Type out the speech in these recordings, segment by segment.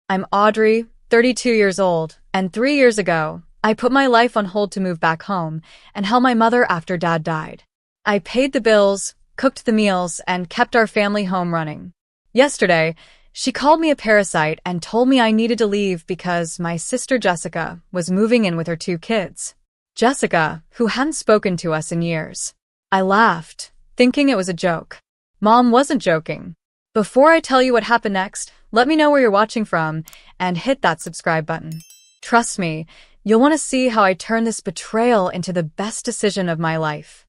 I'm Audrey, 32 years old, and 3 years ago, I put my life on hold to move back home and help my mother after Dad died. I paid the bills, cooked the meals, and kept our family home running. Yesterday, she called me a parasite and told me I needed to leave because my sister Jessica was moving in with her 2 kids. Jessica, who hadn't spoken to us in years. I laughed, thinking it was a joke. Mom wasn't joking. Before I tell you what happened next, let me know where you're watching from and hit that subscribe button. Trust me, you'll want to see how I turned this betrayal into the best decision of my life.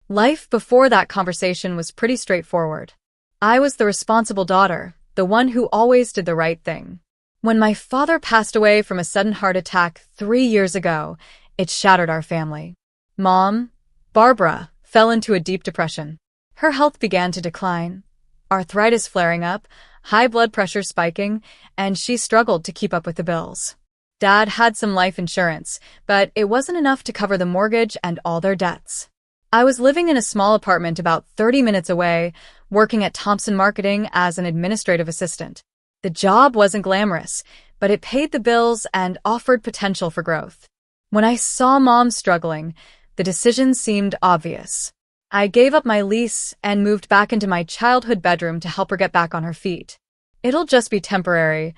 Life before that conversation was pretty straightforward. I was the responsible daughter, the one who always did the right thing. When my father passed away from a sudden heart attack 3 years ago, it shattered our family. Mom, Barbara, fell into a deep depression. Her health began to decline, arthritis flaring up, high blood pressure spiking, and she struggled to keep up with the bills. Dad had some life insurance, but it wasn't enough to cover the mortgage and all their debts. I was living in a small apartment about 30 minutes away, working at Thompson Marketing as an administrative assistant. The job wasn't glamorous, but it paid the bills and offered potential for growth. When I saw Mom struggling, the decision seemed obvious. I gave up my lease and moved back into my childhood bedroom to help her get back on her feet. It'll just be temporary,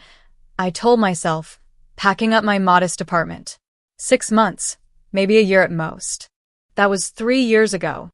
I told myself, packing up my modest apartment. 6 months, maybe a year at most. That was 3 years ago.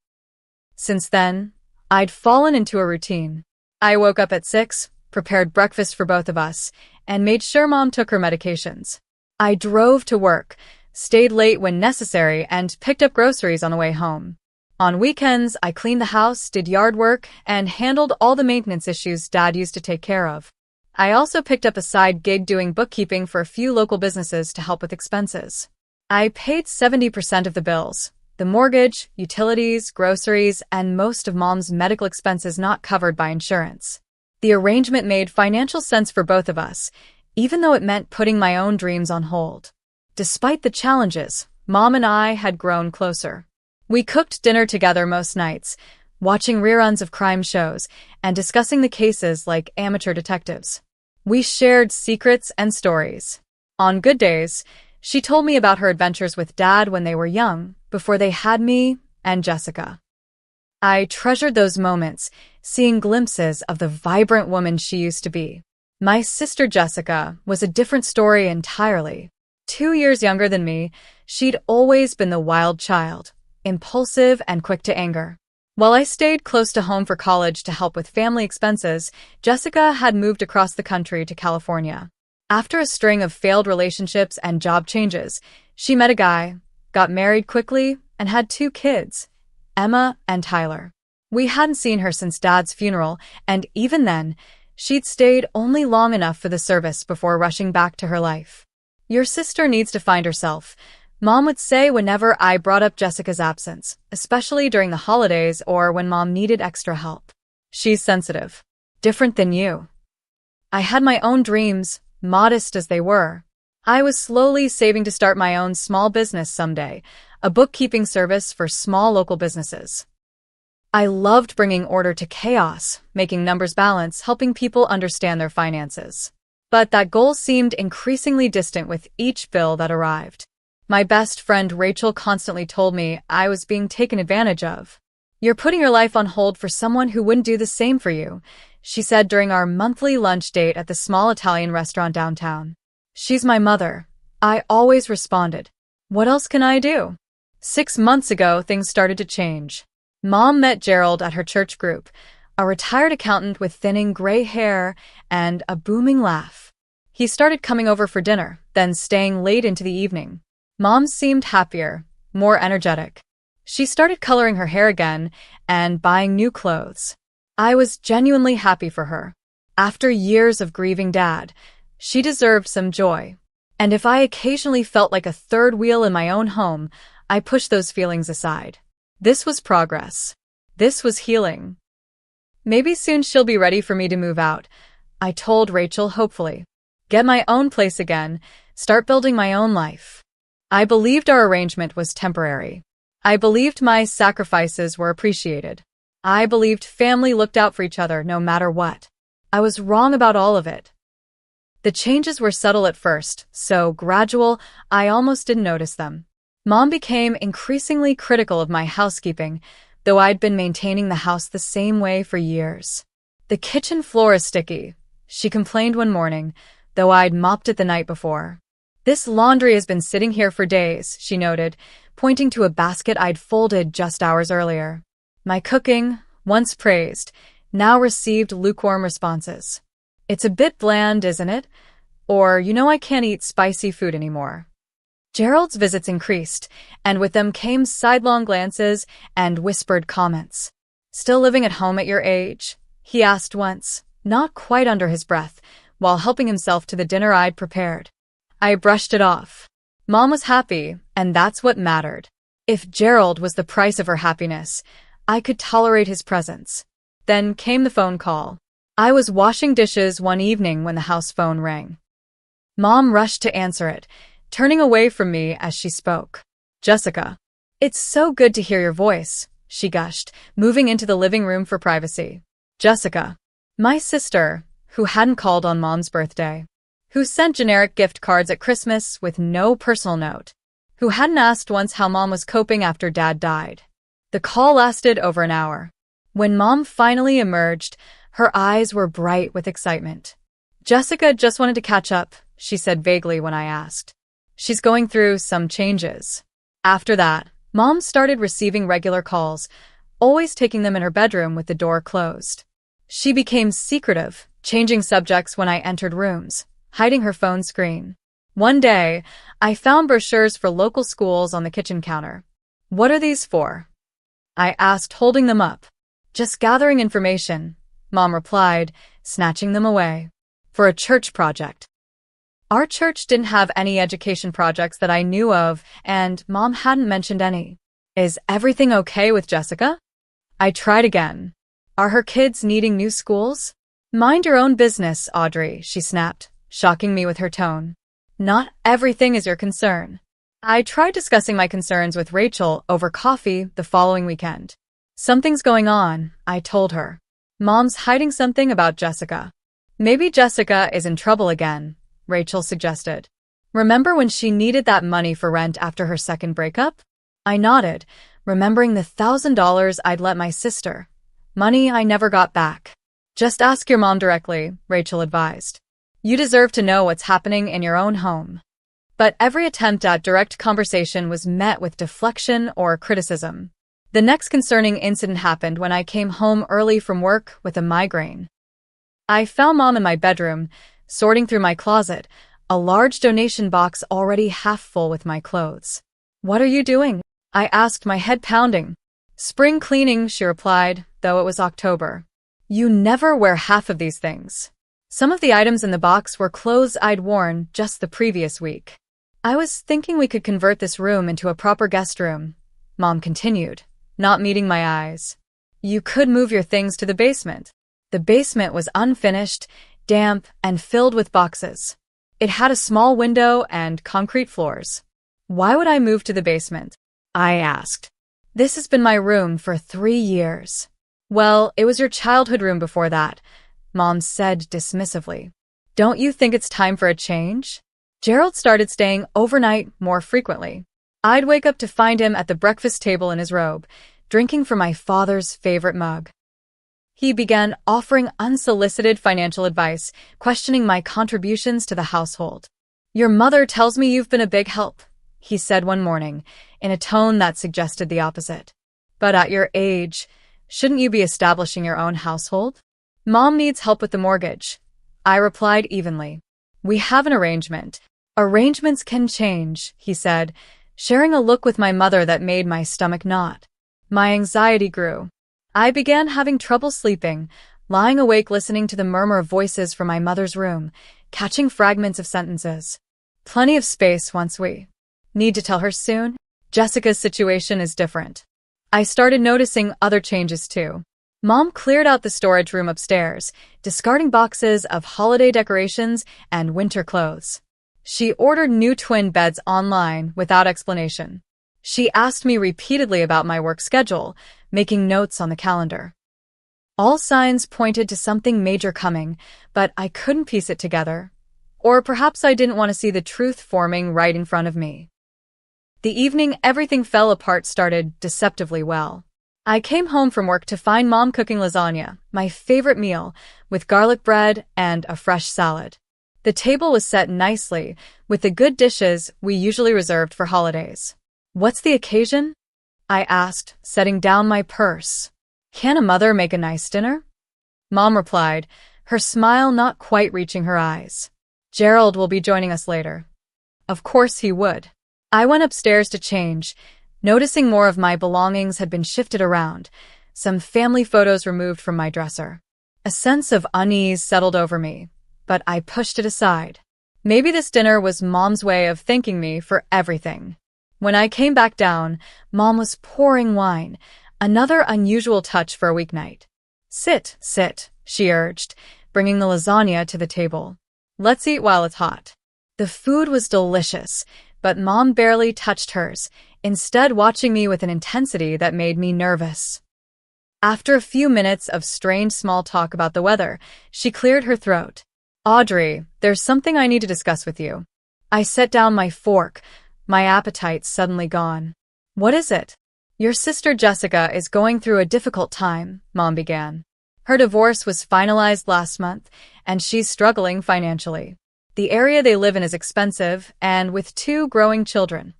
Since then, I'd fallen into a routine. I woke up at 6, prepared breakfast for both of us, and made sure Mom took her medications. I drove to work, stayed late when necessary, and picked up groceries on the way home. On weekends, I cleaned the house, did yard work, and handled all the maintenance issues Dad used to take care of. I also picked up a side gig doing bookkeeping for a few local businesses to help with expenses. I paid 70% of the bills. The mortgage, utilities, groceries, and most of Mom's medical expenses not covered by insurance. The arrangement made financial sense for both of us, even though it meant putting my own dreams on hold. Despite the challenges, Mom and I had grown closer. We cooked dinner together most nights, watching reruns of crime shows and discussing the cases like amateur detectives. We shared secrets and stories. On good days, she told me about her adventures with Dad when they were young, before they had me and Jessica. I treasured those moments, seeing glimpses of the vibrant woman she used to be. My sister Jessica was a different story entirely. 2 years younger than me, she'd always been the wild child, impulsive and quick to anger. While I stayed close to home for college to help with family expenses, Jessica had moved across the country to California. After a string of failed relationships and job changes, she met a guy, got married quickly, and had 2 kids, Emma and Tyler. We hadn't seen her since Dad's funeral, and even then, she'd stayed only long enough for the service before rushing back to her life. "Your sister needs to find herself," Mom would say whenever I brought up Jessica's absence, especially during the holidays or when Mom needed extra help. "She's sensitive. Different than you." I had my own dreams, modest as they were. I was slowly saving to start my own small business someday, a bookkeeping service for small local businesses. I loved bringing order to chaos, making numbers balance, helping people understand their finances. But that goal seemed increasingly distant with each bill that arrived. My best friend Rachel constantly told me I was being taken advantage of. "You're putting your life on hold for someone who wouldn't do the same for you," she said during our monthly lunch date at the small Italian restaurant downtown. "She's my mother," I always responded. "What else can I do?" 6 months ago, things started to change. Mom met Gerald at her church group, a retired accountant with thinning gray hair and a booming laugh. He started coming over for dinner, then staying late into the evening. Mom seemed happier, more energetic. She started coloring her hair again and buying new clothes. I was genuinely happy for her. After years of grieving Dad, she deserved some joy. And if I occasionally felt like a third wheel in my own home, I pushed those feelings aside. This was progress. This was healing. "Maybe soon she'll be ready for me to move out," I told Rachel hopefully. "Get my own place again, start building my own life." I believed our arrangement was temporary. I believed my sacrifices were appreciated. I believed family looked out for each other no matter what. I was wrong about all of it. The changes were subtle at first, so gradual, I almost didn't notice them. Mom became increasingly critical of my housekeeping, though I'd been maintaining the house the same way for years. The kitchen floor is sticky, she complained one morning, though I'd mopped it the night before. This laundry has been sitting here for days, she noted, pointing to a basket I'd folded just hours earlier. My cooking, once praised, now received lukewarm responses. It's a bit bland, isn't it? Or, I can't eat spicy food anymore. Gerald's visits increased, and with them came sidelong glances and whispered comments. Still living at home at your age? He asked once, not quite under his breath, while helping himself to the dinner I'd prepared. I brushed it off. Mom was happy, and that's what mattered. If Gerald was the price of her happiness, I could tolerate his presence. Then came the phone call. I was washing dishes one evening when the house phone rang. Mom rushed to answer it, turning away from me as she spoke. Jessica. It's so good to hear your voice, she gushed, moving into the living room for privacy. Jessica. My sister, who hadn't called on Mom's birthday. Who sent generic gift cards at Christmas with no personal note. Who hadn't asked once how Mom was coping after Dad died. The call lasted over an hour. When Mom finally emerged, her eyes were bright with excitement. Jessica just wanted to catch up, she said vaguely when I asked. She's going through some changes. After that, Mom started receiving regular calls, always taking them in her bedroom with the door closed. She became secretive, changing subjects when I entered rooms, hiding her phone screen. One day, I found brochures for local schools on the kitchen counter. What are these for? I asked, holding them up. Just gathering information, Mom replied, snatching them away. For a church project. Our church didn't have any education projects that I knew of, and Mom hadn't mentioned any. Is everything okay with Jessica? I tried again. Are her kids needing new schools? Mind your own business, Audrey, she snapped, shocking me with her tone. Not everything is your concern. I tried discussing my concerns with Rachel over coffee the following weekend. Something's going on, I told her. Mom's hiding something about Jessica. Maybe Jessica is in trouble again, Rachel suggested. Remember when she needed that money for rent after her second breakup? I nodded, remembering the $1,000 I'd lent my sister. Money I never got back. Just ask your mom directly, Rachel advised. You deserve to know what's happening in your own home. But every attempt at direct conversation was met with deflection or criticism. The next concerning incident happened when I came home early from work with a migraine. I found Mom in my bedroom, sorting through my closet, a large donation box already half full with my clothes. What are you doing? I asked, my head pounding. Spring cleaning, she replied, though it was October. You never wear half of these things. Some of the items in the box were clothes I'd worn just the previous week. I was thinking we could convert this room into a proper guest room, Mom continued, not meeting my eyes. You could move your things to the basement. The basement was unfinished, damp, and filled with boxes. It had a small window and concrete floors. Why would I move to the basement? I asked. This has been my room for 3 years. Well, it was your childhood room before that, Mom said dismissively. Don't you think it's time for a change? Gerald started staying overnight more frequently. I'd wake up to find him at the breakfast table in his robe, drinking from my father's favorite mug. He began offering unsolicited financial advice, questioning my contributions to the household. Your mother tells me you've been a big help, he said one morning, in a tone that suggested the opposite. But at your age, shouldn't you be establishing your own household? Mom needs help with the mortgage, I replied evenly. We have an arrangement. Arrangements can change, he said, sharing a look with my mother that made my stomach knot. My anxiety grew. I began having trouble sleeping, lying awake listening to the murmur of voices from my mother's room, catching fragments of sentences. Plenty of space once we need to tell her soon. Jessica's situation is different. I started noticing other changes too. Mom cleared out the storage room upstairs, discarding boxes of holiday decorations and winter clothes. She ordered new twin beds online without explanation. She asked me repeatedly about my work schedule, making notes on the calendar. All signs pointed to something major coming, but I couldn't piece it together. Or perhaps I didn't want to see the truth forming right in front of me. The evening everything fell apart started deceptively well. I came home from work to find Mom cooking lasagna, my favorite meal, with garlic bread and a fresh salad. The table was set nicely, with the good dishes we usually reserved for holidays. "What's the occasion?" I asked, setting down my purse. "Can a mother make a nice dinner?" Mom replied, her smile not quite reaching her eyes. "Gerald will be joining us later." Of course he would. I went upstairs to change, noticing more of my belongings had been shifted around, some family photos removed from my dresser. A sense of unease settled over me, but I pushed it aside. Maybe this dinner was Mom's way of thanking me for everything. When I came back down, Mom was pouring wine, another unusual touch for a weeknight. Sit," she urged, bringing the lasagna to the table. "Let's eat while it's hot." The food was delicious, but Mom barely touched hers, instead watching me with an intensity that made me nervous. After a few minutes of strained small talk about the weather, she cleared her throat. "Audrey, there's something I need to discuss with you." I set down my fork, my appetite suddenly gone. "What is it?" "Your sister Jessica is going through a difficult time," Mom began. "Her divorce was finalized last month, and she's struggling financially. The area they live in is expensive, and with 2 growing children."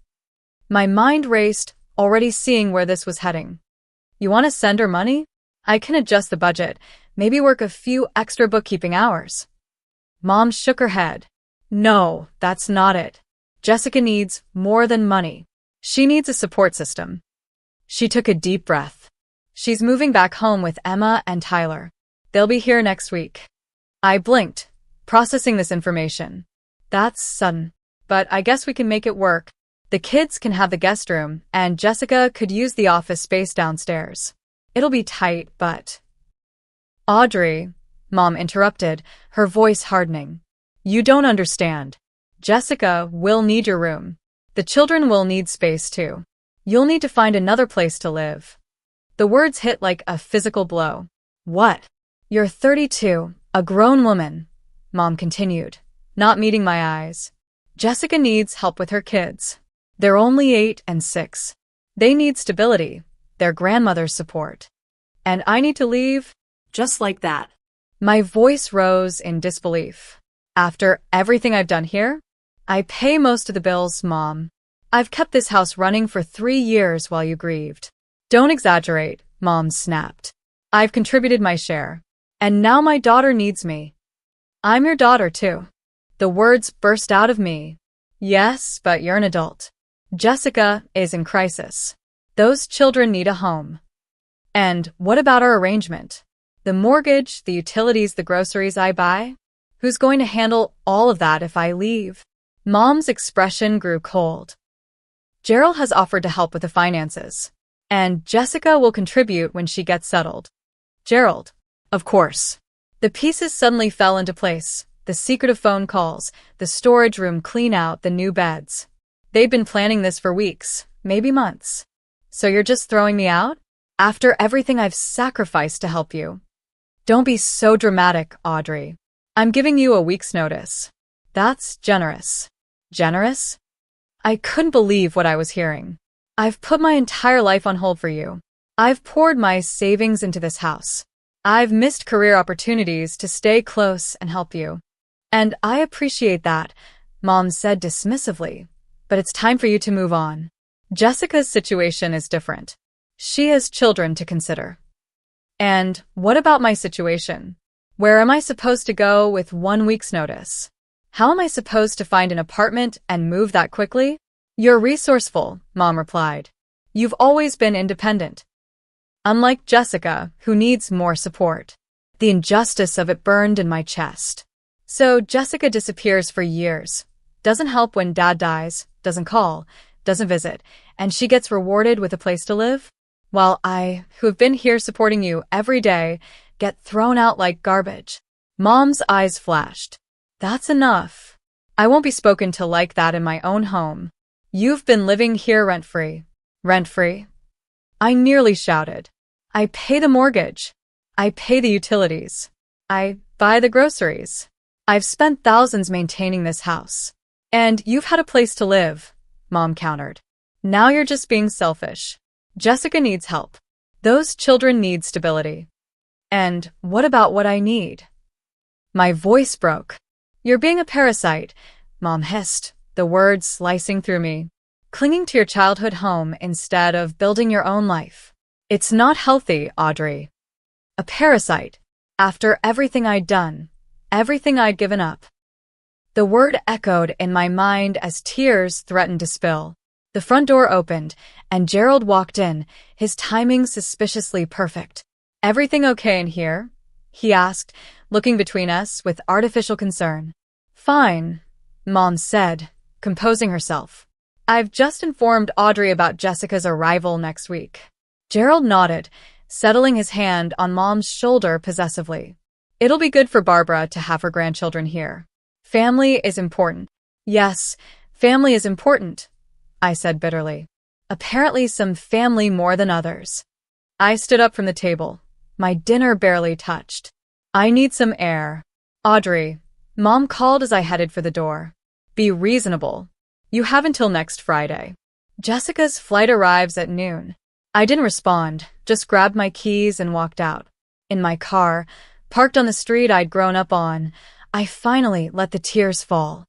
My mind raced, already seeing where this was heading. "You want to send her money? I can adjust the budget, maybe work a few extra bookkeeping hours." Mom shook her head. "No, that's not it. Jessica needs more than money. She needs a support system." She took a deep breath. "She's moving back home with Emma and Tyler. They'll be here next week." I blinked, processing this information. "That's sudden. But I guess we can make it work. The kids can have the guest room, and Jessica could use the office space downstairs. It'll be tight, but—" "Audrey," Mom interrupted, her voice hardening. "You don't understand. Jessica will need your room. The children will need space too. You'll need to find another place to live." The words hit like a physical blow. "What? You're 32, a grown woman," Mom continued, not meeting my eyes. "Jessica needs help with her kids. They're only 8 and 6. They need stability, their grandmother's support. And I need to leave just like that." My voice rose in disbelief. "After everything I've done here? I pay most of the bills, Mom. I've kept this house running for 3 years while you grieved." "Don't exaggerate," Mom snapped. "I've contributed my share. And now my daughter needs me." "I'm your daughter, too." The words burst out of me. "Yes, but you're an adult. Jessica is in crisis. Those children need a home. And what about our arrangement? The mortgage, the utilities, the groceries I buy? Who's going to handle all of that if I leave?" Mom's expression grew cold. "Gerald has offered to help with the finances. And Jessica will contribute when she gets settled." "Gerald?" "Of course." The pieces suddenly fell into place. The secretive phone calls, the storage room clean out, the new beds. They'd been planning this for weeks, maybe months. "So you're just throwing me out? After everything I've sacrificed to help you?" "Don't be so dramatic, Audrey. I'm giving you a week's notice." "That's generous." "Generous?" I couldn't believe what I was hearing. "I've put my entire life on hold for you. I've poured my savings into this house. I've missed career opportunities to stay close and help you. And I appreciate that," Mom said dismissively. "But it's time for you to move on. Jessica's situation is different. She has children to consider." "And what about my situation? Where am I supposed to go with 1 week's notice? How am I supposed to find an apartment and move that quickly?" "You're resourceful," Mom replied. "You've always been independent. Unlike Jessica, who needs more support." The injustice of it burned in my chest. So Jessica disappears for years, doesn't help when Dad dies, doesn't call, doesn't visit, and she gets rewarded with a place to live? While I, who have been here supporting you every day, get thrown out like garbage. Mom's eyes flashed. "That's enough. I won't be spoken to like that in my own home. You've been living here rent-free." "Rent-free?" I nearly shouted. "I pay the mortgage. I pay the utilities. I buy the groceries. I've spent thousands maintaining this house. And you've had a place to live, Mom countered. Now you're just being selfish. Jessica needs help. Those children need stability. And what about what I need? My voice broke. You're being a parasite, Mom hissed, the words slicing through me. Clinging to your childhood home instead of building your own life. It's not healthy, Audrey. A parasite. After everything I'd done. Everything I'd given up. The word echoed in my mind as tears threatened to spill. The front door opened, and Gerald walked in, his timing suspiciously perfect. Everything okay in here? He asked, looking between us with artificial concern. Fine, Mom said, composing herself. I've just informed Audrey about Jessica's arrival next week. Gerald nodded, settling his hand on Mom's shoulder possessively. It'll be good for Barbara to have her grandchildren here. Family is important. Yes, family is important, I said bitterly. Apparently some family more than others. I stood up from the table, my dinner barely touched. I need some air. Audrey, Mom called as I headed for the door. Be reasonable. You have until next Friday. Jessica's flight arrives at noon. I didn't respond, just grabbed my keys and walked out. In my car, parked on the street I'd grown up on, I finally let the tears fall.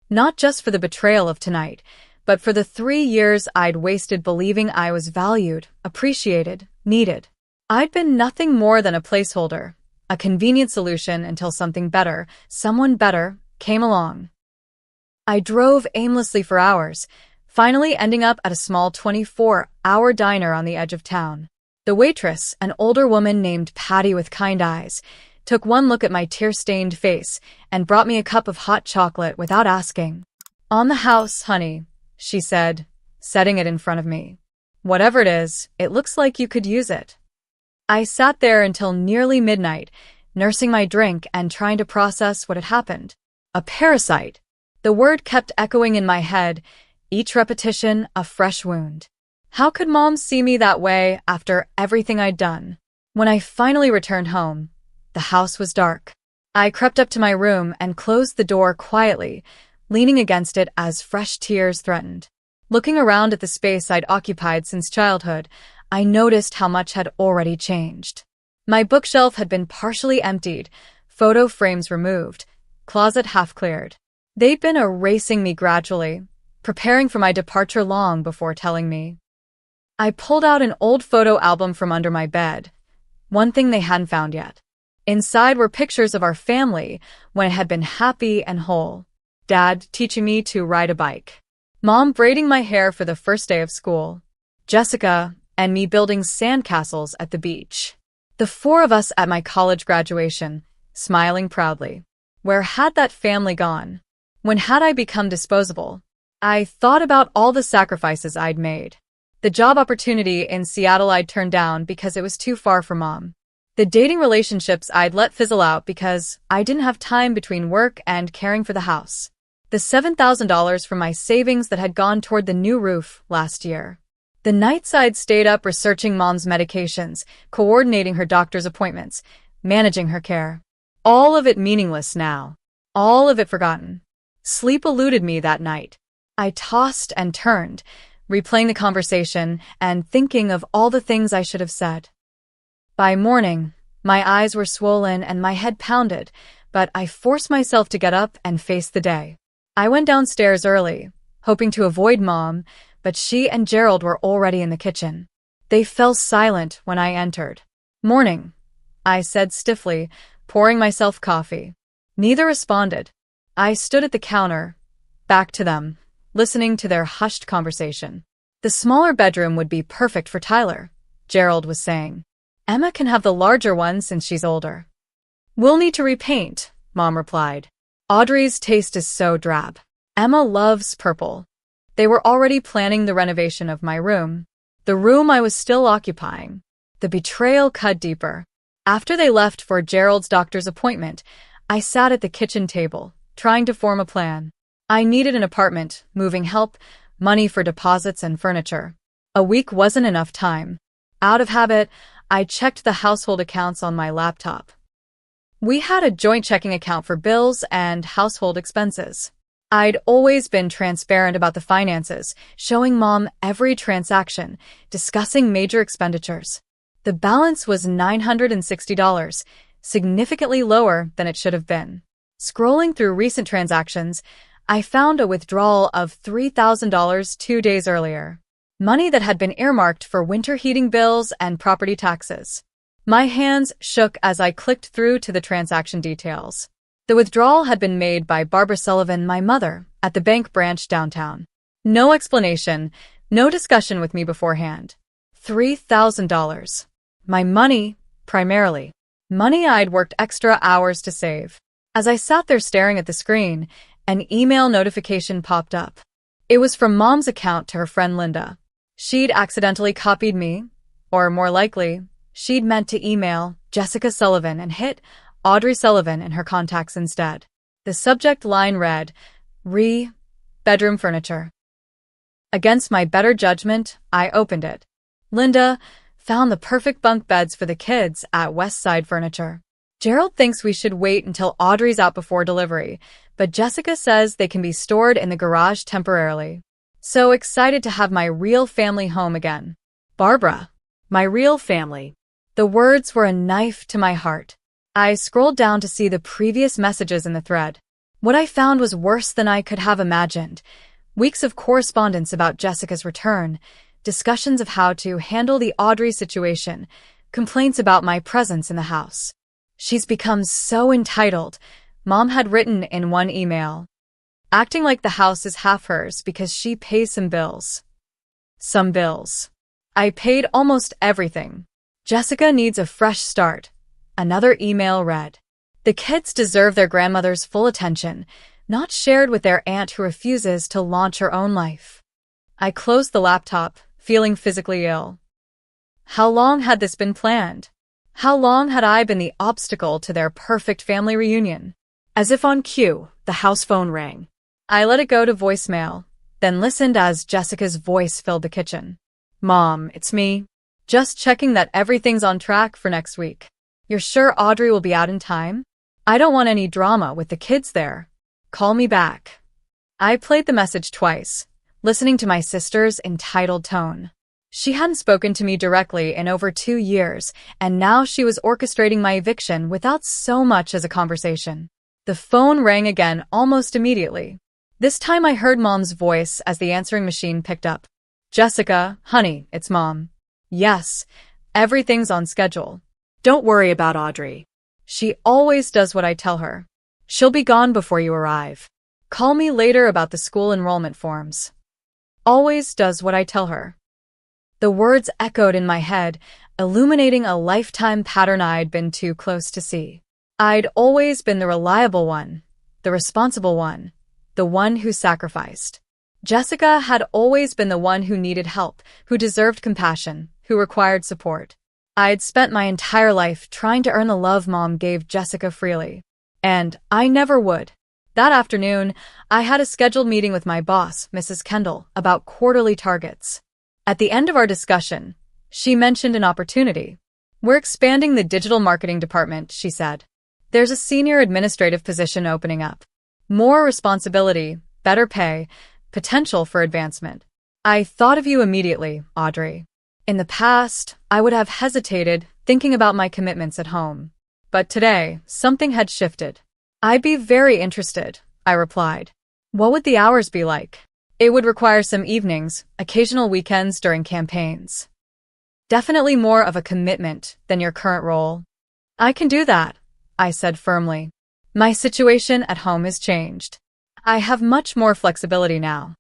Not just for the betrayal of tonight, but for the 3 years I'd wasted believing I was valued, appreciated, needed. I'd been nothing more than a placeholder, a convenient solution until something better, someone better, came along. I drove aimlessly for hours, finally ending up at a small 24-hour diner on the edge of town. The waitress, an older woman named Patty with kind eyes, took one look at my tear-stained face and brought me a cup of hot chocolate without asking. On the house, honey, she said, setting it in front of me. Whatever it is, it looks like you could use it. I sat there until nearly midnight, nursing my drink and trying to process what had happened. A parasite. The word kept echoing in my head, each repetition a fresh wound. How could Mom see me that way after everything I'd done? When I finally returned home, the house was dark. I crept up to my room and closed the door quietly, leaning against it as fresh tears threatened. Looking around at the space I'd occupied since childhood, I noticed how much had already changed. My bookshelf had been partially emptied, photo frames removed, closet half cleared. They'd been erasing me gradually, preparing for my departure long before telling me. I pulled out an old photo album from under my bed, one thing they hadn't found yet. Inside were pictures of our family when it had been happy and whole. Dad teaching me to ride a bike. Mom braiding my hair for the first day of school. Jessica and me building sandcastles at the beach. The 4 of us at my college graduation, smiling proudly. Where had that family gone? When had I become disposable? I thought about all the sacrifices I'd made. The job opportunity in Seattle I'd turned down because it was too far for Mom. The dating relationships I'd let fizzle out because I didn't have time between work and caring for the house. The $7,000 from my savings that had gone toward the new roof last year. The nights I'd stayed up researching Mom's medications, coordinating her doctor's appointments, managing her care. All of it meaningless now. All of it forgotten. Sleep eluded me that night. I tossed and turned, replaying the conversation and thinking of all the things I should have said. By morning, my eyes were swollen and my head pounded, but I forced myself to get up and face the day. I went downstairs early, hoping to avoid Mom, but she and Gerald were already in the kitchen. They fell silent when I entered. Morning, I said stiffly, pouring myself coffee. Neither responded. I stood at the counter, back to them, listening to their hushed conversation. The smaller bedroom would be perfect for Tyler, Gerald was saying. Emma can have the larger one since she's older. We'll need to repaint, Mom replied. Audrey's taste is so drab. Emma loves purple. They were already planning the renovation of my room, the room I was still occupying. The betrayal cut deeper. After they left for Gerald's doctor's appointment, I sat at the kitchen table, trying to form a plan. I needed an apartment, moving help, money for deposits and furniture. A week wasn't enough time. Out of habit, I checked the household accounts on my laptop. We had a joint checking account for bills and household expenses. I'd always been transparent about the finances, showing Mom every transaction, discussing major expenditures. The balance was $960, significantly lower than it should have been. Scrolling through recent transactions, I found a withdrawal of $3,000 2 days earlier. Money that had been earmarked for winter heating bills and property taxes. My hands shook as I clicked through to the transaction details. The withdrawal had been made by Barbara Sullivan, my mother, at the bank branch downtown. No explanation, no discussion with me beforehand. $3,000. My money, primarily. Money I'd worked extra hours to save. As I sat there staring at the screen, an email notification popped up. It was from Mom's account to her friend Linda. She'd accidentally copied me, or more likely, she'd meant to email Jessica Sullivan and hit Audrey Sullivan in her contacts instead. The subject line read, bedroom furniture. Against my better judgment, I opened it. Linda found the perfect bunk beds for the kids at West Side Furniture. Gerald thinks we should wait until Audrey's out before delivery, but Jessica says they can be stored in the garage temporarily. So excited to have my real family home again. Barbara, my real family. The words were a knife to my heart. I scrolled down to see the previous messages in the thread. What I found was worse than I could have imagined. Weeks of correspondence about Jessica's return, discussions of how to handle the Audrey situation, complaints about my presence in the house. She's become so entitled, Mom had written in one email. Acting like the house is half hers because she pays some bills. Some bills. I paid almost everything. Jessica needs a fresh start. Another email read. The kids deserve their grandmother's full attention, not shared with their aunt who refuses to launch her own life. I closed the laptop, feeling physically ill. How long had this been planned? How long had I been the obstacle to their perfect family reunion? As if on cue, the house phone rang. I let it go to voicemail, then listened as Jessica's voice filled the kitchen. Mom, it's me. Just checking that everything's on track for next week. You're sure Audrey will be out in time? I don't want any drama with the kids there. Call me back. I played the message twice, listening to my sister's entitled tone. She hadn't spoken to me directly in over 2 years, and now she was orchestrating my eviction without so much as a conversation. The phone rang again almost immediately. This time I heard Mom's voice as the answering machine picked up. Jessica, honey, it's Mom. Yes, everything's on schedule. Don't worry about Audrey. She always does what I tell her. She'll be gone before you arrive. Call me later about the school enrollment forms. Always does what I tell her. The words echoed in my head, illuminating a lifetime pattern I'd been too close to see. I'd always been the reliable one, the responsible one, the one who sacrificed. Jessica had always been the one who needed help, who deserved compassion, who required support. I'd spent my entire life trying to earn the love Mom gave Jessica freely. And I never would. That afternoon, I had a scheduled meeting with my boss, Mrs. Kendall, about quarterly targets. At the end of our discussion, she mentioned an opportunity. We're expanding the digital marketing department, she said. There's a senior administrative position opening up. More responsibility, better pay, potential for advancement. I thought of you immediately, Audrey. In the past, I would have hesitated, thinking about my commitments at home. But today, something had shifted. I'd be very interested, I replied. What would the hours be like? It would require some evenings, occasional weekends during campaigns. Definitely more of a commitment than your current role. I can do that, I said firmly. My situation at home has changed. I have much more flexibility now.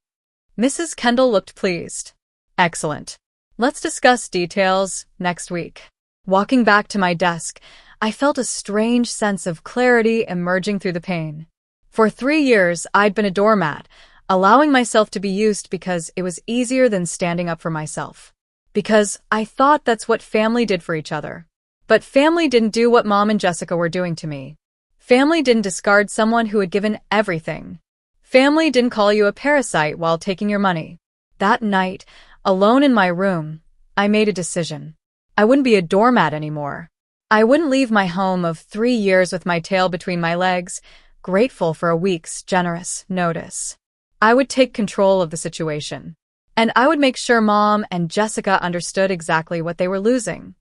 Mrs. Kendall looked pleased. Excellent. Let's discuss details next week. Walking back to my desk, I felt a strange sense of clarity emerging through the pain. For 3 years, I'd been a doormat, allowing myself to be used because it was easier than standing up for myself. Because I thought that's what family did for each other. But family didn't do what Mom and Jessica were doing to me. Family didn't discard someone who had given everything. Family didn't call you a parasite while taking your money. That night, alone in my room, I made a decision. I wouldn't be a doormat anymore. I wouldn't leave my home of 3 years with my tail between my legs, grateful for a week's generous notice. I would take control of the situation. And I would make sure Mom and Jessica understood exactly what they were losing.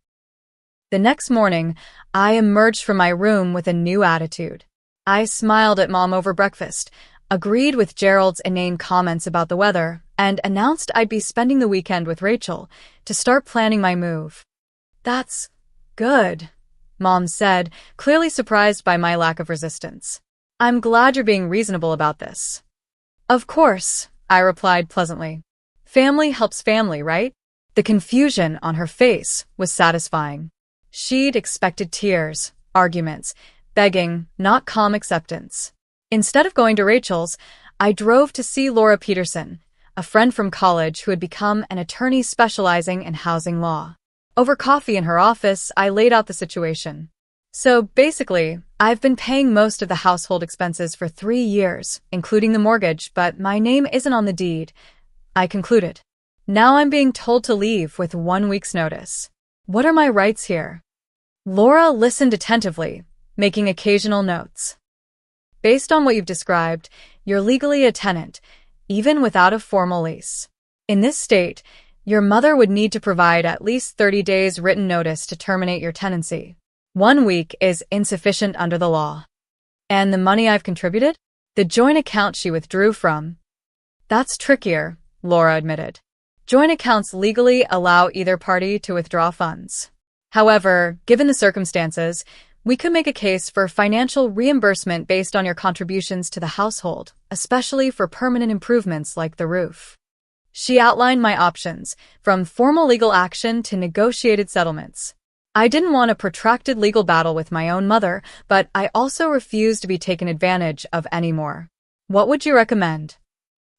The next morning, I emerged from my room with a new attitude. I smiled at Mom over breakfast, agreed with Gerald's inane comments about the weather, and announced I'd be spending the weekend with Rachel to start planning my move. "That's good," Mom said, clearly surprised by my lack of resistance. "I'm glad you're being reasonable about this." "Of course," I replied pleasantly. "Family helps family, right?" The confusion on her face was satisfying. She'd expected tears, arguments, begging, not calm acceptance. Instead of going to Rachel's, I drove to see Laura Peterson, a friend from college who had become an attorney specializing in housing law. Over coffee in her office, I laid out the situation. "So basically, I've been paying most of the household expenses for 3 years, including the mortgage, but my name isn't on the deed," I concluded. "Now I'm being told to leave with 1 week's notice. What are my rights here?" Laura listened attentively, making occasional notes. "Based on what you've described, you're legally a tenant, even without a formal lease. In this state, your mother would need to provide at least 30 days written notice to terminate your tenancy. 1 week is insufficient under the law." "And the money I've contributed?" "The joint account she withdrew from." "That's trickier," Laura admitted. "Joint accounts legally allow either party to withdraw funds. However, given the circumstances, we could make a case for financial reimbursement based on your contributions to the household, especially for permanent improvements like the roof." She outlined my options, from formal legal action to negotiated settlements. I didn't want a protracted legal battle with my own mother, but I also refused to be taken advantage of anymore. "What would you recommend?"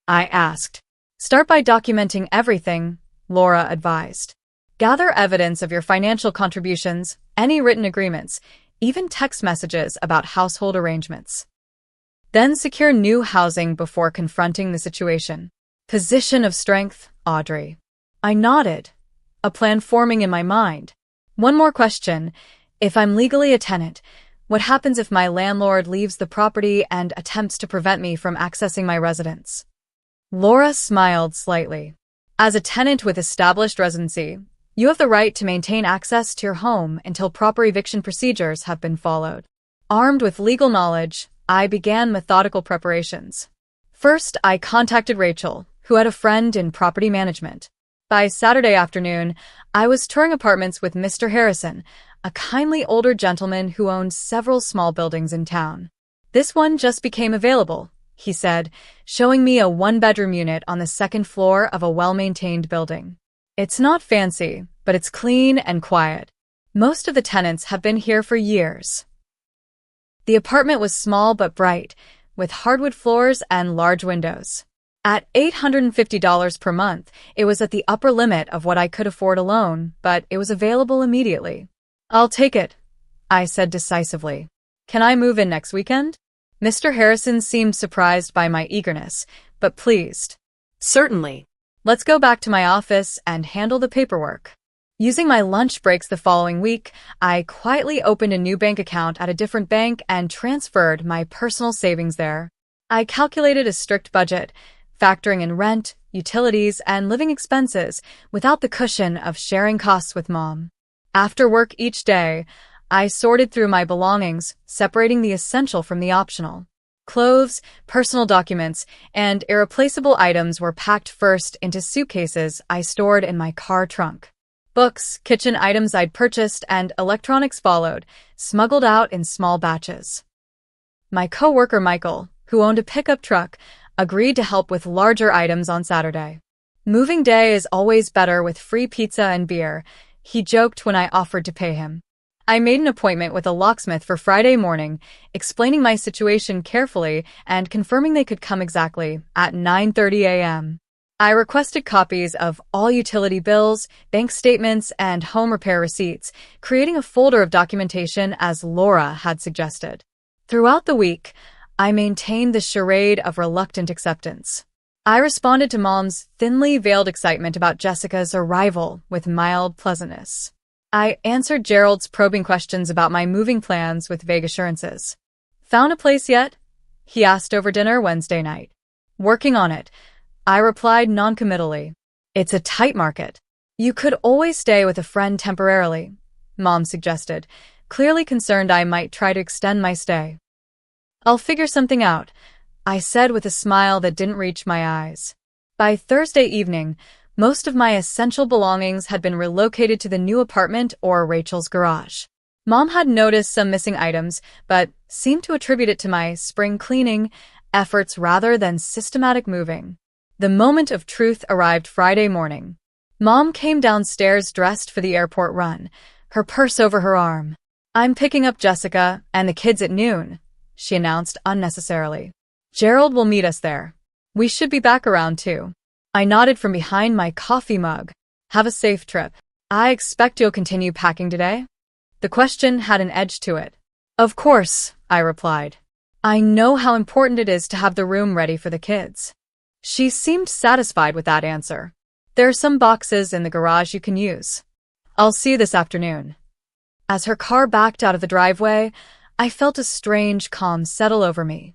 I asked. "Start by documenting everything," Laura advised. "Gather evidence of your financial contributions, any written agreements, even text messages about household arrangements. Then secure new housing before confronting the situation." Position of strength, Audrey. I nodded, a plan forming in my mind. "One more question. If I'm legally a tenant, what happens if my landlord leaves the property and attempts to prevent me from accessing my residence?" Laura smiled slightly. "As a tenant with established residency, you have the right to maintain access to your home until proper eviction procedures have been followed." Armed with legal knowledge, I began methodical preparations. First, I contacted Rachel, who had a friend in property management. By Saturday afternoon, I was touring apartments with Mr. Harrison, a kindly older gentleman who owned several small buildings in town. "This one just became available," he said, showing me a 1-bedroom unit on the 2nd floor of a well-maintained building. "It's not fancy, but it's clean and quiet. Most of the tenants have been here for years." The apartment was small but bright, with hardwood floors and large windows. At $850 per month, it was at the upper limit of what I could afford alone, but it was available immediately. "I'll take it," I said decisively. "Can I move in next weekend?" Mr. Harrison seemed surprised by my eagerness, but pleased. "Certainly. Let's go back to my office and handle the paperwork." Using my lunch breaks the following week, I quietly opened a new bank account at a different bank and transferred my personal savings there. I calculated a strict budget, factoring in rent, utilities, and living expenses without the cushion of sharing costs with Mom. After work each day, I sorted through my belongings, separating the essential from the optional. Clothes, personal documents, and irreplaceable items were packed first into suitcases I stored in my car trunk. Books, kitchen items I'd purchased, and electronics followed, smuggled out in small batches. My coworker Michael, who owned a pickup truck, agreed to help with larger items on Saturday. "Moving day is always better with free pizza and beer," he joked when I offered to pay him. I made an appointment with a locksmith for Friday morning, explaining my situation carefully and confirming they could come exactly at 9:30 a.m. I requested copies of all utility bills, bank statements, and home repair receipts, creating a folder of documentation as Laura had suggested. Throughout the week, I maintained the charade of reluctant acceptance. I responded to Mom's thinly veiled excitement about Jessica's arrival with mild pleasantness. I answered Gerald's probing questions about my moving plans with vague assurances. Found a place yet? He asked over dinner Wednesday night. Working on it, I replied noncommittally. It's a tight market. You could always stay with a friend temporarily, Mom suggested, clearly concerned I might try to extend my stay. I'll figure something out, I said with a smile that didn't reach my eyes. By Thursday evening, most of my essential belongings had been relocated to the new apartment or Rachel's garage. Mom had noticed some missing items, but seemed to attribute it to my spring cleaning efforts rather than systematic moving. The moment of truth arrived Friday morning. Mom came downstairs dressed for the airport run, her purse over her arm. I'm picking up Jessica and the kids at noon, she announced unnecessarily. Gerald will meet us there. We should be back around 2. I nodded from behind my coffee mug. Have a safe trip. I expect you'll continue packing today? The question had an edge to it. Of course, I replied. I know how important it is to have the room ready for the kids. She seemed satisfied with that answer. There are some boxes in the garage you can use. I'll see you this afternoon. As her car backed out of the driveway, I felt a strange calm settle over me.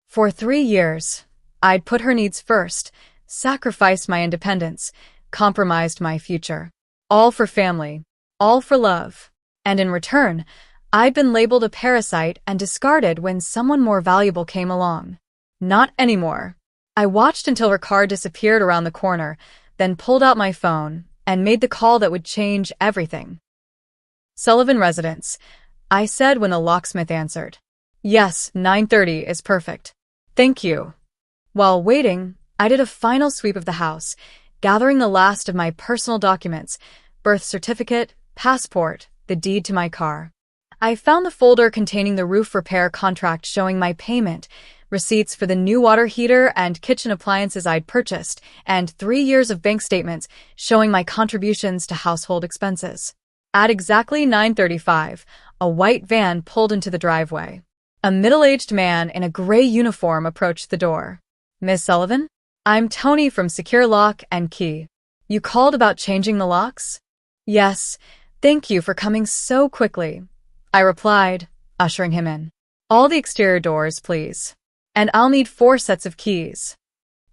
For 3 years, I'd put her needs first, sacrificed my independence, compromised my future. All for family, all for love. And in return, I'd been labeled a parasite and discarded when someone more valuable came along. Not anymore. I watched until her car disappeared around the corner, then pulled out my phone and made the call that would change everything. Sullivan Residence, I said when the locksmith answered. Yes, 9:30 is perfect. Thank you. While waiting, I did a final sweep of the house, gathering the last of my personal documents, birth certificate, passport, the deed to my car. I found the folder containing the roof repair contract showing my payment, receipts for the new water heater and kitchen appliances I'd purchased, and 3 years of bank statements showing my contributions to household expenses. At exactly 9:35, a white van pulled into the driveway. A middle-aged man in a gray uniform approached the door. Miss Sullivan? I'm Tony from Secure Lock and Key. You called about changing the locks? Yes, thank you for coming so quickly, I replied, ushering him in. All the exterior doors, please. And I'll need 4 sets of keys.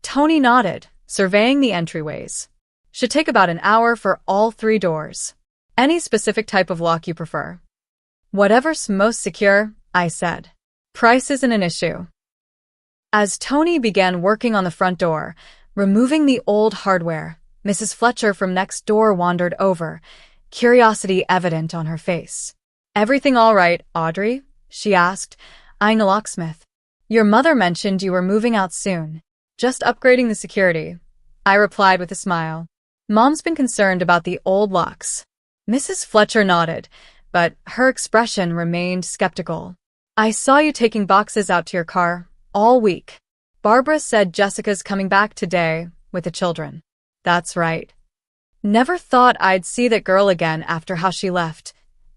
Tony nodded, surveying the entryways. Should take about an hour for all 3 doors. Any specific type of lock you prefer? Whatever's most secure, I said. Price isn't an issue. As Tony began working on the front door, removing the old hardware, Mrs. Fletcher from next door wandered over, curiosity evident on her face. Everything all right, Audrey? She asked, eyeing the locksmith. Your mother mentioned you were moving out soon. Just upgrading the security, I replied with a smile. Mom's been concerned about the old locks. Mrs. Fletcher nodded, but her expression remained skeptical. I saw you taking boxes out to your car all week. Barbara said Jessica's coming back today with the children. That's right. Never thought I'd see that girl again after how she left,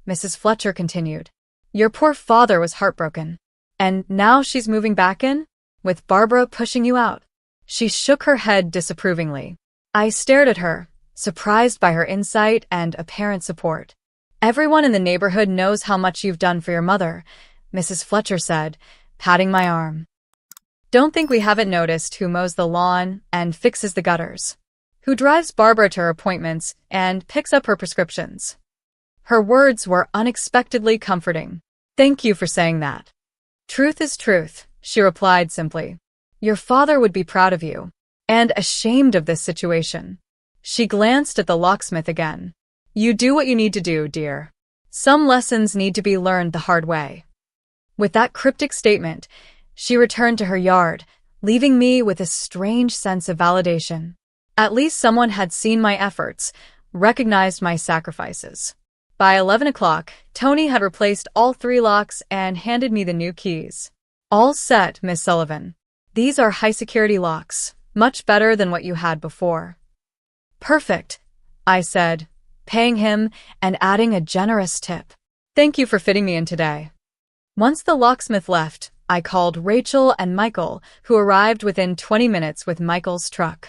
Mrs. Fletcher continued. Your poor father was heartbroken. And now she's moving back in, with Barbara pushing you out. She shook her head disapprovingly. I stared at her, surprised by her insight and apparent support. Everyone in the neighborhood knows how much you've done for your mother, Mrs. Fletcher said, patting my arm. Don't think we haven't noticed who mows the lawn and fixes the gutters, who drives Barbara to her appointments and picks up her prescriptions. Her words were unexpectedly comforting. Thank you for saying that. Truth is truth, she replied simply. Your father would be proud of you, and ashamed of this situation. She glanced at the locksmith again. You do what you need to do, dear. Some lessons need to be learned the hard way. With that cryptic statement, she returned to her yard, leaving me with a strange sense of validation. At least someone had seen my efforts, recognized my sacrifices. By 11 o'clock, Tony had replaced all 3 locks and handed me the new keys. All set, Miss Sullivan. These are high-security locks, much better than what you had before. Perfect, I said, paying him and adding a generous tip. Thank you for fitting me in today. Once the locksmith left, I called Rachel and Michael, who arrived within 20 minutes with Michael's truck.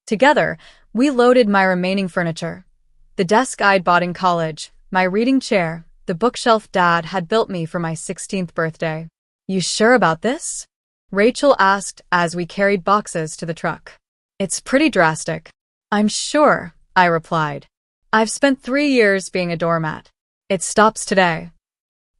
Together, we loaded my remaining furniture, The desk I'd bought in college, my reading chair, the bookshelf Dad had built me for my 16th birthday. You sure about this? Rachel asked as we carried boxes to the truck. It's pretty drastic. I'm sure, I replied. I've spent 3 years being a doormat. It stops today.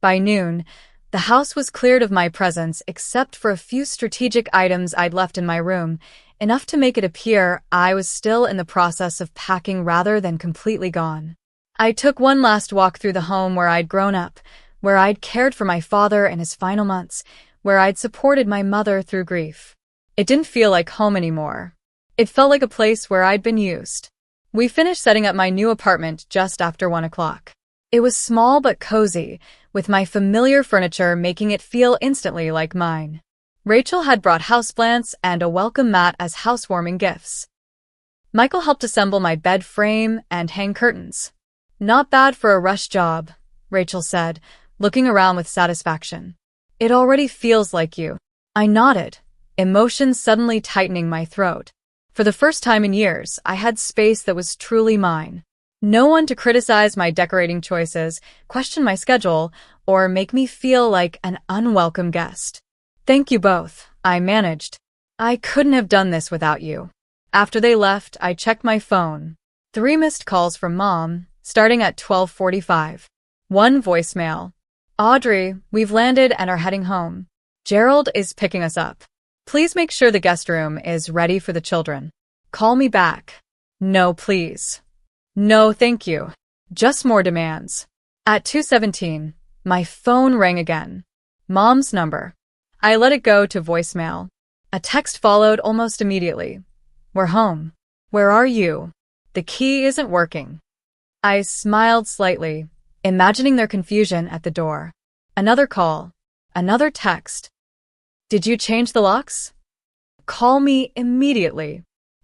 By noon, the house was cleared of my presence except for a few strategic items I'd left in my room, enough to make it appear I was still in the process of packing rather than completely gone. I took one last walk through the home where I'd grown up, where I'd cared for my father in his final months, where I'd supported my mother through grief. It didn't feel like home anymore. It felt like a place where I'd been used. We finished setting up my new apartment just after 1 o'clock. It was small but cozy, with my familiar furniture making it feel instantly like mine. Rachel had brought houseplants and a welcome mat as housewarming gifts. Michael helped assemble my bed frame and hang curtains. Not bad for a rush job, Rachel said, looking around with satisfaction. It already feels like you. I nodded, emotions suddenly tightening my throat. For the first time in years, I had space that was truly mine. No one to criticize my decorating choices, question my schedule, or make me feel like an unwelcome guest. Thank you both, I managed. I couldn't have done this without you. After they left, I checked my phone. 3 missed calls from Mom, starting at 12:45. 1 voicemail. Audrey, we've landed and are heading home. Gerald is picking us up. Please make sure the guest room is ready for the children. Call me back. No, please. No, thank you. Just more demands. At 2:17, my phone rang again. Mom's number. I let it go to voicemail. A text followed almost immediately. We're home. Where are you? The key isn't working. I smiled slightly, imagining their confusion at the door. Another call. Another text. Did you change the locks? Call me immediately.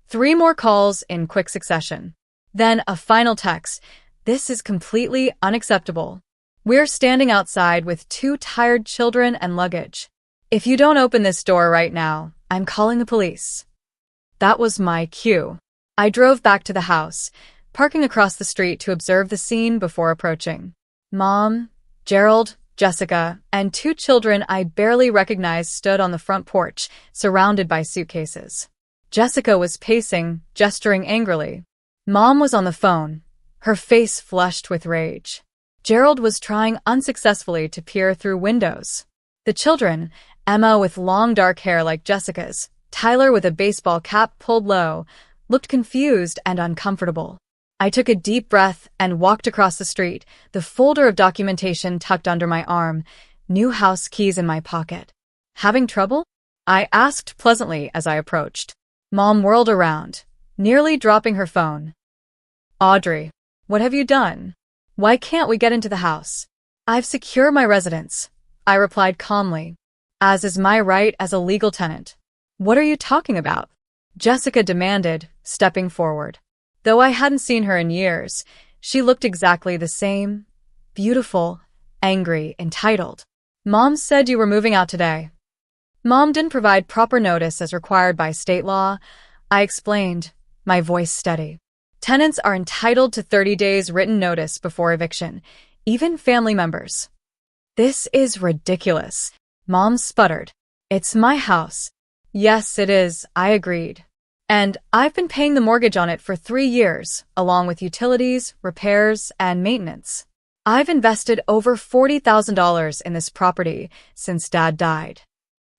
3 more calls in quick succession. Then a final text. This is completely unacceptable. We're standing outside with 2 tired children and luggage. If you don't open this door right now, I'm calling the police. That was my cue. I drove back to the house, parking across the street to observe the scene before approaching. Mom, Gerald, Jessica, and 2 children I barely recognized stood on the front porch, surrounded by suitcases. Jessica was pacing, gesturing angrily. Mom was on the phone, her face flushed with rage. Gerald was trying unsuccessfully to peer through windows. The children, Emma with long dark hair like Jessica's, Tyler with a baseball cap pulled low, looked confused and uncomfortable. I took a deep breath and walked across the street, the folder of documentation tucked under my arm, new house keys in my pocket. Having trouble? I asked pleasantly as I approached. Mom whirled around, nearly dropping her phone. Audrey, what have you done? Why can't we get into the house? I've secured my residence, I replied calmly, as is my right as a legal tenant. What are you talking about? Jessica demanded, stepping forward. Though I hadn't seen her in years, she looked exactly the same. Beautiful, angry, entitled. Mom said you were moving out today. Mom didn't provide proper notice as required by state law, I explained, my voice steady. Tenants are entitled to 30 days written notice before eviction, even family members. This is ridiculous, Mom sputtered. It's my house. Yes, it is, I agreed. And I've been paying the mortgage on it for 3 years, along with utilities, repairs, and maintenance. I've invested over $40,000 in this property since Dad died.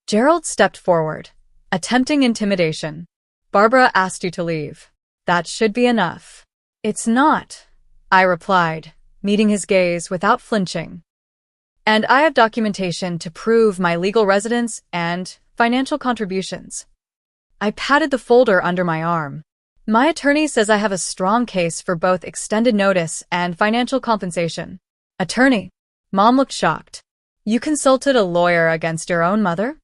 Gerald stepped forward, attempting intimidation. Barbara asked you to leave. That should be enough. It's not, I replied, meeting his gaze without flinching. And I have documentation to prove my legal residence and financial contributions. I patted the folder under my arm. My attorney says I have a strong case for both extended notice and financial compensation. Attorney? Mom looked shocked. You consulted a lawyer against your own mother?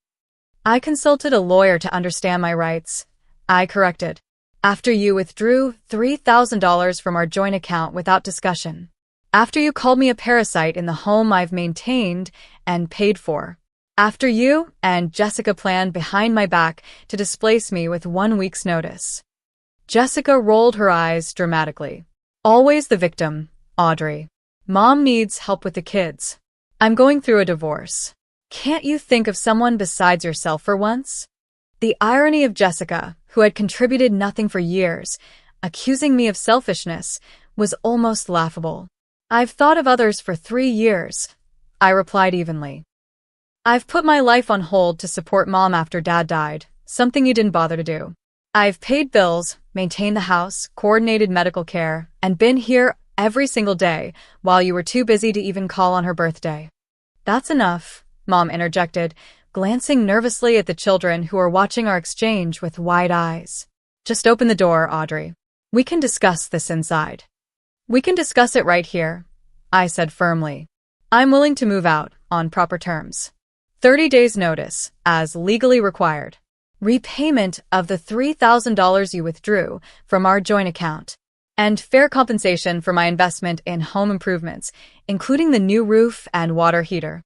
I consulted a lawyer to understand my rights, I corrected. After you withdrew $3,000 from our joint account without discussion. After you called me a parasite in the home I've maintained and paid for. After you and Jessica planned behind my back to displace me with 1 week's notice. Jessica rolled her eyes dramatically. Always the victim, Audrey. Mom needs help with the kids. I'm going through a divorce. Can't you think of someone besides yourself for once? The irony of Jessica, who had contributed nothing for years, accusing me of selfishness, was almost laughable. I've thought of others for 3 years, I replied evenly. I've put my life on hold to support Mom after Dad died, something you didn't bother to do. I've paid bills, maintained the house, coordinated medical care, and been here every single day while you were too busy to even call on her birthday. That's enough, Mom interjected, glancing nervously at the children who were watching our exchange with wide eyes. Just open the door, Audrey. We can discuss this inside. We can discuss it right here, I said firmly. I'm willing to move out on proper terms. 30 days notice, as legally required. Repayment of the $3,000 you withdrew from our joint account. And fair compensation for my investment in home improvements, including the new roof and water heater.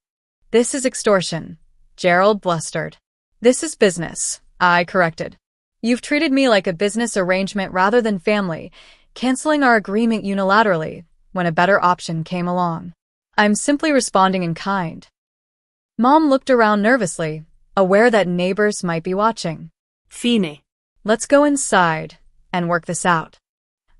This is extortion, Gerald blustered. This is business, I corrected. You've treated me like a business arrangement rather than family, canceling our agreement unilaterally when a better option came along. I'm simply responding in kind. Mom looked around nervously, aware that neighbors might be watching. Fine. Let's go inside and work this out.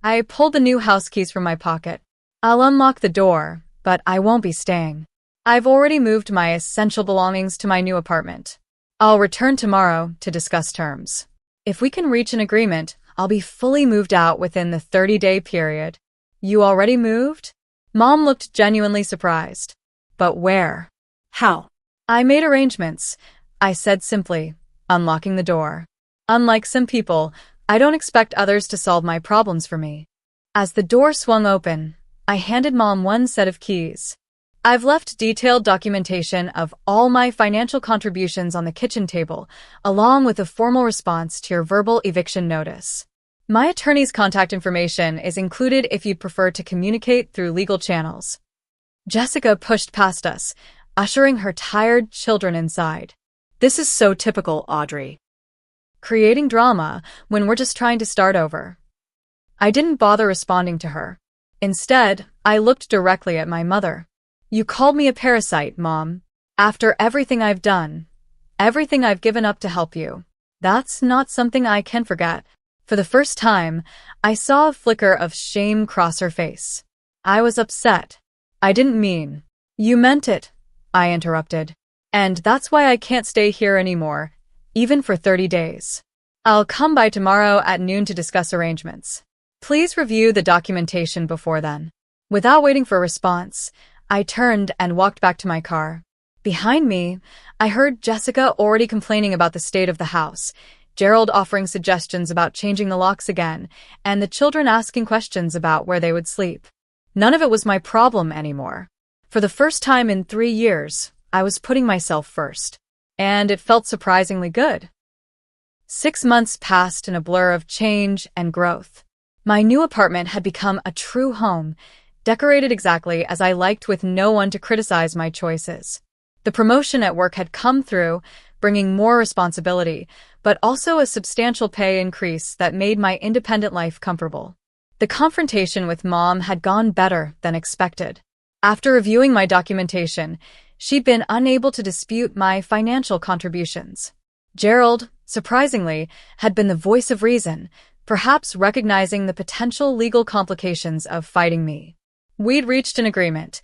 I pulled the new house keys from my pocket. I'll unlock the door, but I won't be staying. I've already moved my essential belongings to my new apartment. I'll return tomorrow to discuss terms. If we can reach an agreement, I'll be fully moved out within the 30-day period. You already moved? Mom looked genuinely surprised. But where? How? I made arrangements, I said simply, unlocking the door. Unlike some people, I don't expect others to solve my problems for me. As the door swung open, I handed Mom one set of keys. I've left detailed documentation of all my financial contributions on the kitchen table, along with a formal response to your verbal eviction notice. My attorney's contact information is included if you'd prefer to communicate through legal channels. Jessica pushed past us, ushering her tired children inside. This is so typical, Audrey. Creating drama when we're just trying to start over. I didn't bother responding to her. Instead, I looked directly at my mother. You called me a parasite, Mom. After everything I've done, everything I've given up to help you. That's not something I can forget. For the first time, I saw a flicker of shame cross her face. I was upset. I didn't mean. You meant it, I interrupted. And that's why I can't stay here anymore, even for 30 days. I'll come by tomorrow at noon to discuss arrangements. Please review the documentation before then. Without waiting for a response, I turned and walked back to my car. Behind me, I heard Jessica already complaining about the state of the house, Gerald offering suggestions about changing the locks again, and the children asking questions about where they would sleep. None of it was my problem anymore. For the first time in 3 years, I was putting myself first. And it felt surprisingly good. 6 months passed in a blur of change and growth. My new apartment had become a true home, decorated exactly as I liked with no one to criticize my choices. The promotion at work had come through, bringing more responsibility, but also a substantial pay increase that made my independent life comfortable. The confrontation with Mom had gone better than expected. After reviewing my documentation, she'd been unable to dispute my financial contributions. Gerald, surprisingly, had been the voice of reason, perhaps recognizing the potential legal complications of fighting me. We'd reached an agreement.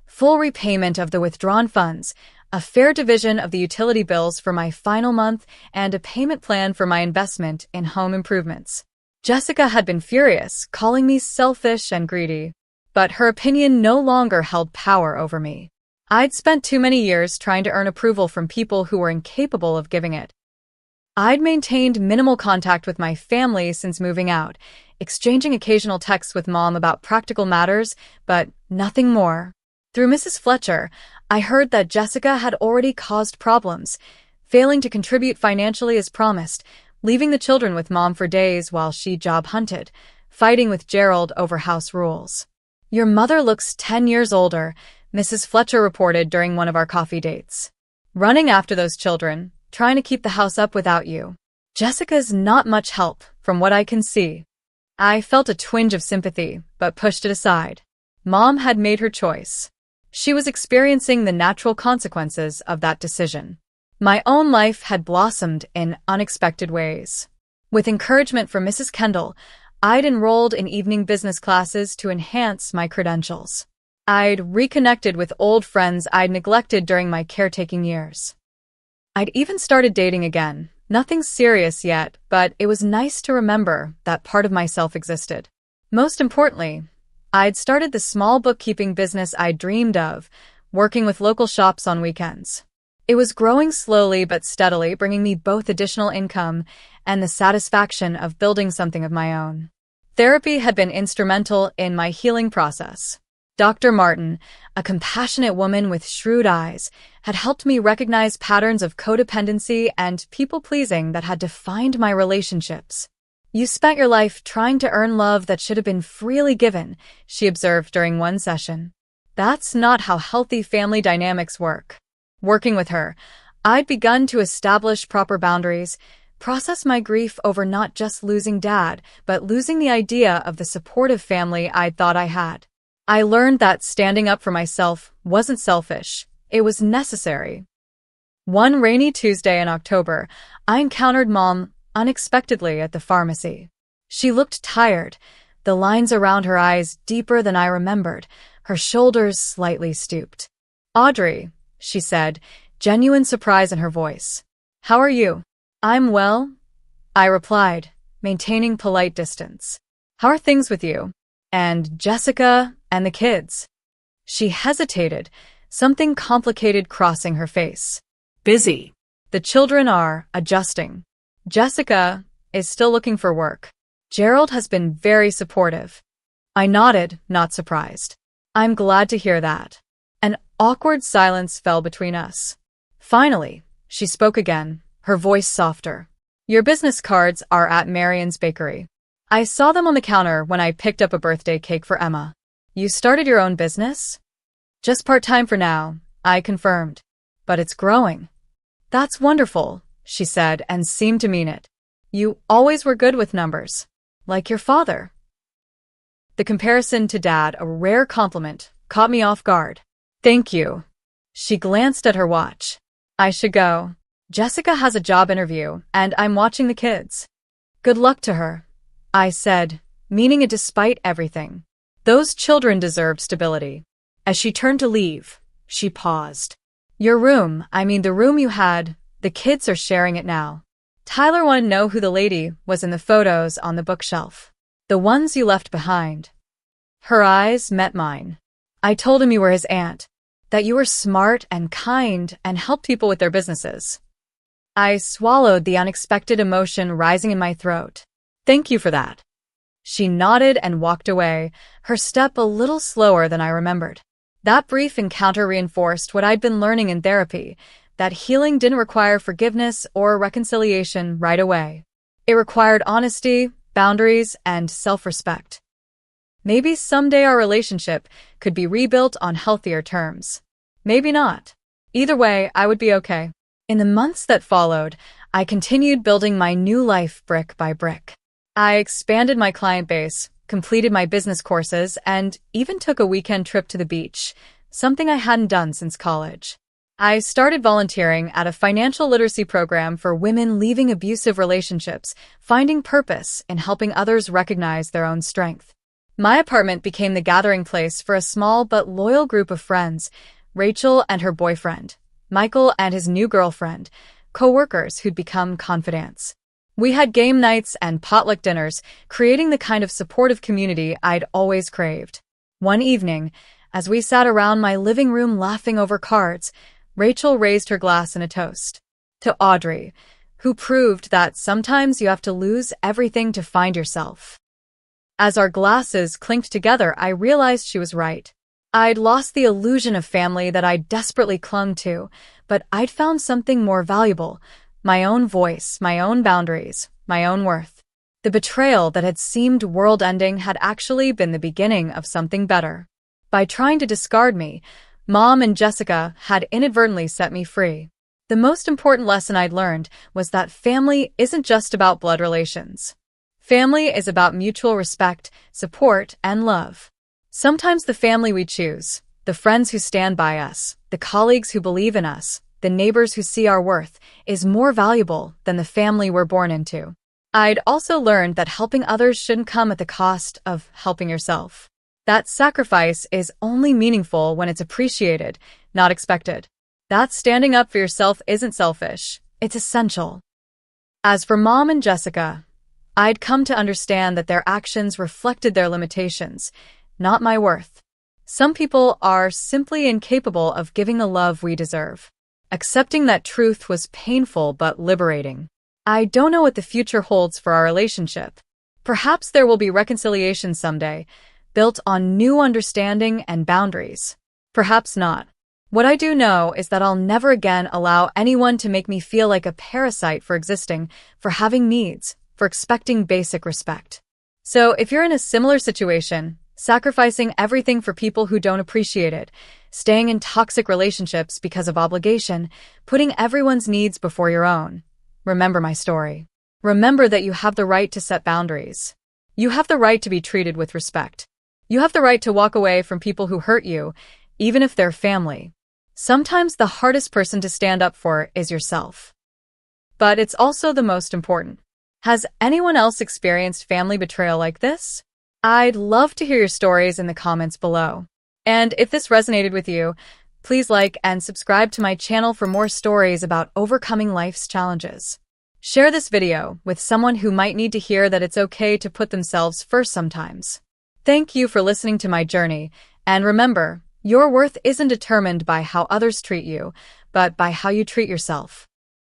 Full repayment of the withdrawn funds, a fair division of the utility bills for my final month, and a payment plan for my investment in home improvements. Jessica had been furious, calling me selfish and greedy. But her opinion no longer held power over me. I'd spent too many years trying to earn approval from people who were incapable of giving it. I'd maintained minimal contact with my family since moving out, exchanging occasional texts with Mom about practical matters, but nothing more. Through Mrs. Fletcher, I heard that Jessica had already caused problems, failing to contribute financially as promised, leaving the children with Mom for days while she job hunted, fighting with Gerald over house rules. Your mother looks 10 years older, Mrs. Fletcher reported during one of our coffee dates. Running after those children, trying to keep the house up without you. Jessica's not much help, from what I can see. I felt a twinge of sympathy, but pushed it aside. Mom had made her choice. She was experiencing the natural consequences of that decision. My own life had blossomed in unexpected ways. With encouragement from Mrs. Kendall, I'd enrolled in evening business classes to enhance my credentials. I'd reconnected with old friends I'd neglected during my caretaking years. I'd even started dating again. Nothing serious yet, but it was nice to remember that part of myself existed. Most importantly, I'd started the small bookkeeping business I dreamed of, working with local shops on weekends. It was growing slowly but steadily, bringing me both additional income and the satisfaction of building something of my own. Therapy had been instrumental in my healing process. Dr. Martin, a compassionate woman with shrewd eyes, had helped me recognize patterns of codependency and people-pleasing that had defined my relationships. "You spent your life trying to earn love that should have been freely given," she observed during one session. "That's not how healthy family dynamics work." Working with her, I'd begun to establish proper boundaries, process my grief over not just losing Dad, but losing the idea of the supportive family I'd thought I had. I learned that standing up for myself wasn't selfish, it was necessary. One rainy Tuesday in October, I encountered Mom unexpectedly at the pharmacy. She looked tired, the lines around her eyes deeper than I remembered, her shoulders slightly stooped. "Audrey," she said, genuine surprise in her voice. "How are you?" "I'm well," I replied, maintaining polite distance. "How are things with you? And Jessica and the kids?" She hesitated, something complicated crossing her face. Busy. "The children are adjusting. Jessica is still looking for work. Gerald has been very supportive." I nodded, not surprised. "I'm glad to hear that." An awkward silence fell between us. Finally, she spoke again, her voice softer. "Your business cards are at Marion's bakery. I saw them on the counter when I picked up a birthday cake for Emma. You started your own business?" "Just part-time for now," I confirmed. "But it's growing." "That's wonderful," she said, and seemed to mean it. "You always were good with numbers. Like your father." The comparison to Dad, a rare compliment, caught me off guard. "Thank you." She glanced at her watch. "I should go. Jessica has a job interview, and I'm watching the kids." "Good luck to her," I said, meaning it despite everything. Those children deserved stability. As she turned to leave, she paused. "Your room, the room you had, the kids are sharing it now. Tyler wanted to know who the lady was in the photos on the bookshelf. The ones you left behind." Her eyes met mine. "I told him you were his aunt, that you were smart and kind and helped people with their businesses." I swallowed the unexpected emotion rising in my throat. "Thank you for that." She nodded and walked away, her step a little slower than I remembered. That brief encounter reinforced what I'd been learning in therapy, that healing didn't require forgiveness or reconciliation right away. It required honesty, boundaries, and self-respect. Maybe someday our relationship could be rebuilt on healthier terms. Maybe not. Either way, I would be okay. In the months that followed, I continued building my new life brick by brick. I expanded my client base, completed my business courses, and even took a weekend trip to the beach, something I hadn't done since college. I started volunteering at a financial literacy program for women leaving abusive relationships, finding purpose in helping others recognize their own strength. My apartment became the gathering place for a small but loyal group of friends, Rachel and her boyfriend, Michael and his new girlfriend, co-workers who'd become confidants. We had game nights and potluck dinners, creating the kind of supportive community I'd always craved. One evening, as we sat around my living room laughing over cards, Rachel raised her glass in a toast. To Audrey, who proved that sometimes you have to lose everything to find yourself. As our glasses clinked together, I realized she was right. I'd lost the illusion of family that I desperately clung to, but I'd found something more valuable. My own voice, my own boundaries, my own worth. The betrayal that had seemed world-ending had actually been the beginning of something better. By trying to discard me, Mom and Jessica had inadvertently set me free. The most important lesson I'd learned was that family isn't just about blood relations. Family is about mutual respect, support, and love. Sometimes the family we choose, the friends who stand by us, the colleagues who believe in us, the neighbors who see our worth, is more valuable than the family we're born into. I'd also learned that helping others shouldn't come at the cost of helping yourself. That sacrifice is only meaningful when it's appreciated, not expected. That standing up for yourself isn't selfish, it's essential. As for Mom and Jessica, I'd come to understand that their actions reflected their limitations, not my worth. Some people are simply incapable of giving the love we deserve. Accepting that truth was painful but liberating. I don't know what the future holds for our relationship. Perhaps there will be reconciliation someday, built on new understanding and boundaries. Perhaps not. What I do know is that I'll never again allow anyone to make me feel like a parasite for existing, for having needs, for expecting basic respect. So if you're in a similar situation, sacrificing everything for people who don't appreciate it, staying in toxic relationships because of obligation, putting everyone's needs before your own, remember my story. Remember that you have the right to set boundaries. You have the right to be treated with respect. You have the right to walk away from people who hurt you, even if they're family. Sometimes the hardest person to stand up for is yourself. But it's also the most important. Has anyone else experienced family betrayal like this? I'd love to hear your stories in the comments below. And if this resonated with you, please like and subscribe to my channel for more stories about overcoming life's challenges. Share this video with someone who might need to hear that it's okay to put themselves first sometimes. Thank you for listening to my journey, and remember, your worth isn't determined by how others treat you, but by how you treat yourself.